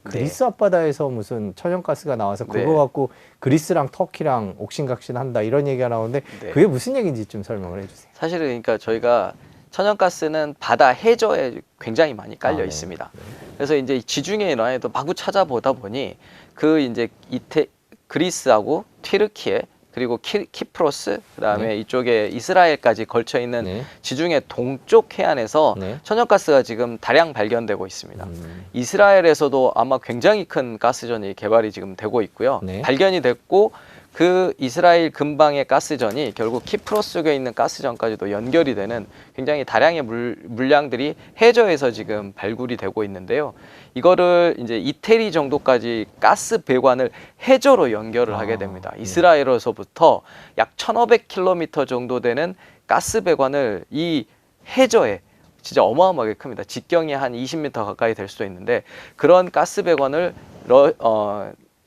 그리스 앞바다에서 무슨 천연가스가 나와서 그거 네. 갖고 그리스랑 터키랑 옥신각신한다 이런 얘기가 나오는데 네. 그게 무슨 얘기인지 좀 설명을 해주세요. 사실은 그러니까 저희가 천연가스는 바다 해저에 굉장히 많이 깔려 네. 있습니다. 그래서 이제 지중해 인하에도 마구 찾아보다 보니 그 이제 그리스하고 튀르키예 그리고 키프로스 그다음에 네. 이쪽에 이스라엘까지 걸쳐 있는 네. 지중해 동쪽 해안에서 네. 천연가스가 지금 다량 발견되고 있습니다. 이스라엘에서도 아마 굉장히 큰 가스전이 개발이 지금 되고 있고요. 네. 발견이 됐고 그 이스라엘 근방의 가스전이 결국 키프로스 쪽에 있는 가스전까지도 연결이 되는 굉장히 다량의 물량들이 해저에서 지금 발굴이 되고 있는데요. 이거를 이제 이태리 정도까지 가스 배관을 해저로 연결을 하게 됩니다. 이스라엘에서부터 약 1500km 정도 되는 가스 배관을 이 해저에 진짜 어마어마하게 큽니다. 직경이 한 20m 가까이 될 수도 있는데 그런 가스 배관을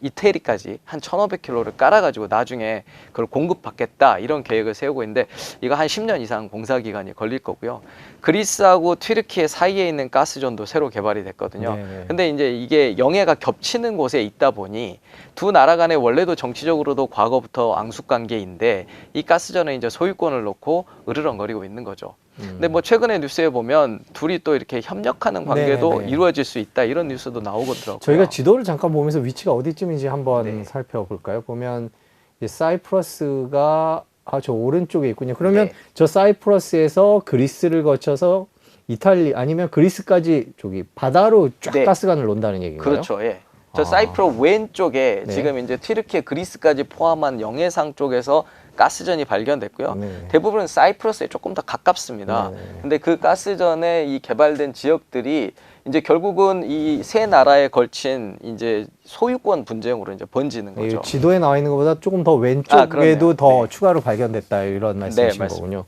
이태리까지 한 1500km를 깔아가지고 나중에 그걸 공급받겠다 이런 계획을 세우고 있는데 이거 한 10년 이상 공사 기간이 걸릴 거고요. 그리스하고 튀르키예 사이에 있는 가스전도 새로 개발이 됐거든요. 네네. 근데 이제 이게 영해가 겹치는 곳에 있다 보니 두 나라 간에 원래도 정치적으로도 과거부터 앙숙 관계인데 이 가스전은 이제 소유권을 놓고 으르렁거리고 있는 거죠. 근데 뭐 최근에 뉴스에 보면 둘이 또 이렇게 협력하는 관계도 네네. 이루어질 수 있다 이런 뉴스도 나오더라고요. 저희가 지도를 잠깐 보면서 위치가 어디쯤인지 한번 네. 살펴볼까요? 보면 이제 사이프러스가 저 오른쪽에 있군요. 그러면 네. 저 사이프러스에서 그리스를 거쳐서 이탈리 아니면 그리스까지 저기 바다로 쫙 네. 가스관을 놓는다는 얘기인가요? 그렇죠. 예. 저 아. 사이프러 왼쪽에 네. 지금 이제 튀르키예 그리스까지 포함한 영해상 쪽에서 가스전이 발견됐고요. 네. 대부분은 사이프러스에 조금 더 가깝습니다. 네. 근데 그 가스전에 이 개발된 지역들이 이제 결국은 이 세 나라에 걸친 이제 소유권 분쟁으로 이제 번지는 이 거죠. 지도에 나와 있는 것보다 조금 더 왼쪽에도 그러네요. 더 네. 추가로 발견됐다 이런 말씀이신 맞습니다. 거군요.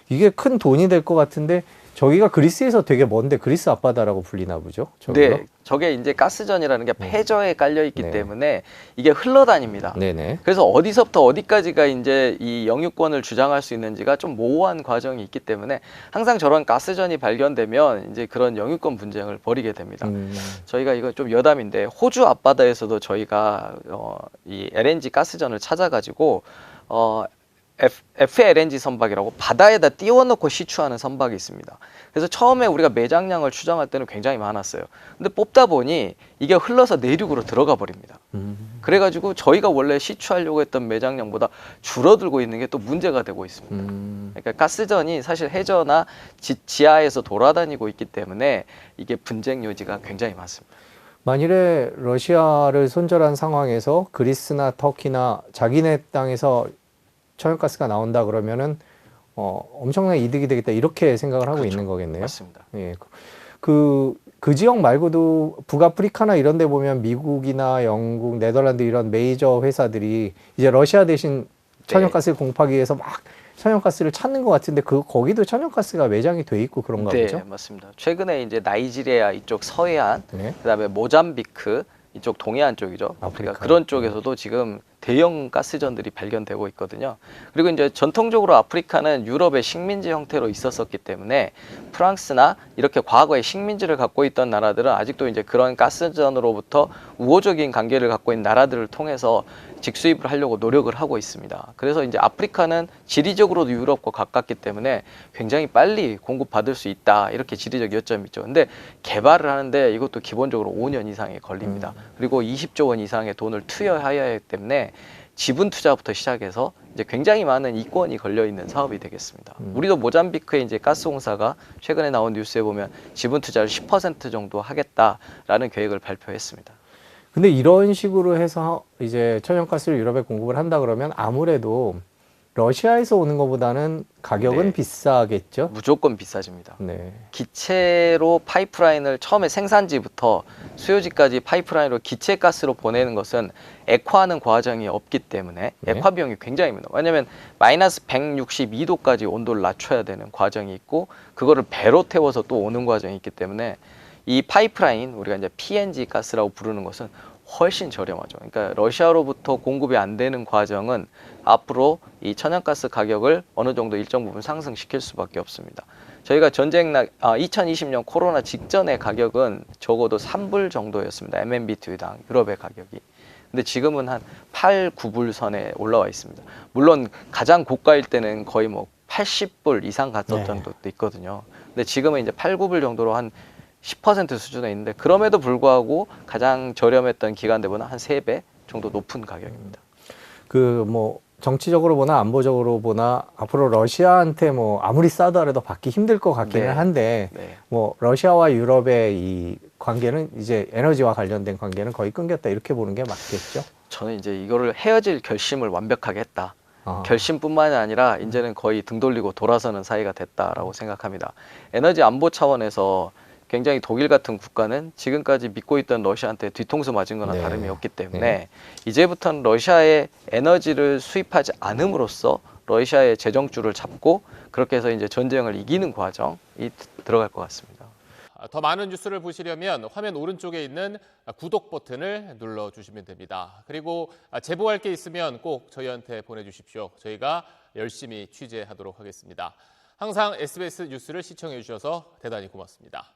이게 큰 돈이 될 것 같은데 저기가 그리스에서 되게 먼데 그리스 앞바다라고 불리나 보죠? 저기로? 네, 저게 이제 가스전이라는 게 해저에 깔려 있기 네. 때문에 이게 흘러다닙니다. 네네. 그래서 어디서부터 어디까지가 이제 이 영유권을 주장할 수 있는지가 좀 모호한 과정이 있기 때문에 항상 저런 가스전이 발견되면 이제 그런 영유권 분쟁을 벌이게 됩니다. 저희가 이거 좀 여담인데 호주 앞바다에서도 저희가 이 LNG 가스전을 찾아가지고 FLNG 선박이라고 바다에다 띄워놓고 시추하는 선박이 있습니다. 그래서 처음에 우리가 매장량을 추정할 때는 굉장히 많았어요. 근데 뽑다 보니 이게 흘러서 내륙으로 들어가 버립니다. 그래가지고 저희가 원래 시추하려고 했던 매장량보다 줄어들고 있는 게 또 문제가 되고 있습니다. 그러니까 가스전이 사실 해저나 지하에서 돌아다니고 있기 때문에 이게 분쟁 요지가 굉장히 많습니다. 만일에 러시아를 손절한 상황에서 그리스나 터키나 자기네 땅에서 천연가스가 나온다 그러면은 엄청난 이득이 되겠다 이렇게 생각을 하고 그렇죠. 있는 거겠네요. 맞습니다. 예. 그 지역 말고도 북아프리카나 이런 데 보면 미국이나 영국, 네덜란드 이런 메이저 회사들이 이제 러시아 대신 천연가스를 공급하기 위해서 막 천연가스를 찾는 것 같은데 거기도 천연가스가 매장이 돼 있고 그런가 네, 보죠? 맞습니다. 최근에 이제 나이지리아 이쪽 서해안, 네. 그다음에 모잠비크 이쪽 동해안 쪽이죠. 아프리카. 그런 쪽에서도 지금 대형 가스전들이 발견되고 있거든요. 그리고 이제 전통적으로 아프리카는 유럽의 식민지 형태로 있었었기 때문에 프랑스나 이렇게 과거에 식민지를 갖고 있던 나라들은 아직도 이제 그런 가스전으로부터 우호적인 관계를 갖고 있는 나라들을 통해서 직수입을 하려고 노력을 하고 있습니다. 그래서 이제 아프리카는 지리적으로도 유럽과 가깝기 때문에 굉장히 빨리 공급받을 수 있다. 이렇게 지리적 요점이 있죠. 근데 개발을 하는데 이것도 기본적으로 5년 이상이 걸립니다. 그리고 20조 원 이상의 돈을 투여해야 하기 때문에 지분 투자부터 시작해서 이제 굉장히 많은 이권이 걸려 있는 사업이 되겠습니다. 우리도 모잠비크의 이제 가스공사가 최근에 나온 뉴스에 보면 지분 투자를 10% 정도 하겠다라는 계획을 발표했습니다. 근데 이런 식으로 해서 이제 천연가스를 유럽에 공급을 한다 그러면 아무래도 러시아에서 오는 것보다는 가격은 네. 비싸겠죠? 무조건 비싸집니다. 네. 기체로 파이프라인을 처음에 생산지부터 수요지까지 파이프라인으로 기체 가스로 보내는 것은 액화하는 과정이 없기 때문에 네. 액화 비용이 굉장히 많아요. 왜냐하면 마이너스 162도까지 온도를 낮춰야 되는 과정이 있고 그거를 배로 태워서 또 오는 과정이 있기 때문에 이 파이프라인 우리가 이제 PNG 가스라고 부르는 것은 훨씬 저렴하죠. 그러니까 러시아로부터 공급이 안 되는 과정은 앞으로 이 천연가스 가격을 어느 정도 일정 부분 상승시킬 수밖에 없습니다. 저희가 2020년 코로나 직전의 가격은 적어도 3불 정도였습니다. MMBTU당 유럽의 가격이. 근데 지금은 한 8, 9불 선에 올라와 있습니다. 물론 가장 고가일 때는 거의 뭐 80불 이상 갔었던 적도 있거든요. 근데 지금은 이제 8, 9불 정도로 한 10% 수준에 있는데 그럼에도 불구하고 가장 저렴했던 기간대보다 한 3배 정도 높은 가격입니다. 그 뭐 정치적으로 보나 안보적으로 보나 앞으로 러시아한테 뭐 아무리 싸도 하래도 받기 힘들 것 같기는 네. 한데 네. 뭐 러시아와 유럽의 이 관계는 이제 에너지와 관련된 관계는 거의 끊겼다 이렇게 보는 게 맞겠죠? 저는 이제 이거를 헤어질 결심을 완벽하게 했다. 아. 결심뿐만이 아니라 이제는 거의 등 돌리고 돌아서는 사이가 됐다라고 생각합니다. 에너지 안보 차원에서 굉장히 독일 같은 국가는 지금까지 믿고 있던 러시아한테 뒤통수 맞은 거나 네. 다름이 없기 때문에 네. 이제부터는 러시아의 에너지를 수입하지 않음으로써 러시아의 재정주를 잡고 그렇게 해서 이제 전쟁을 이기는 과정이 들어갈 것 같습니다. 더 많은 뉴스를 보시려면 화면 오른쪽에 있는 구독 버튼을 눌러주시면 됩니다. 그리고 제보할 게 있으면 꼭 저희한테 보내주십시오. 저희가 열심히 취재하도록 하겠습니다. 항상 SBS 뉴스를 시청해 주셔서 대단히 고맙습니다.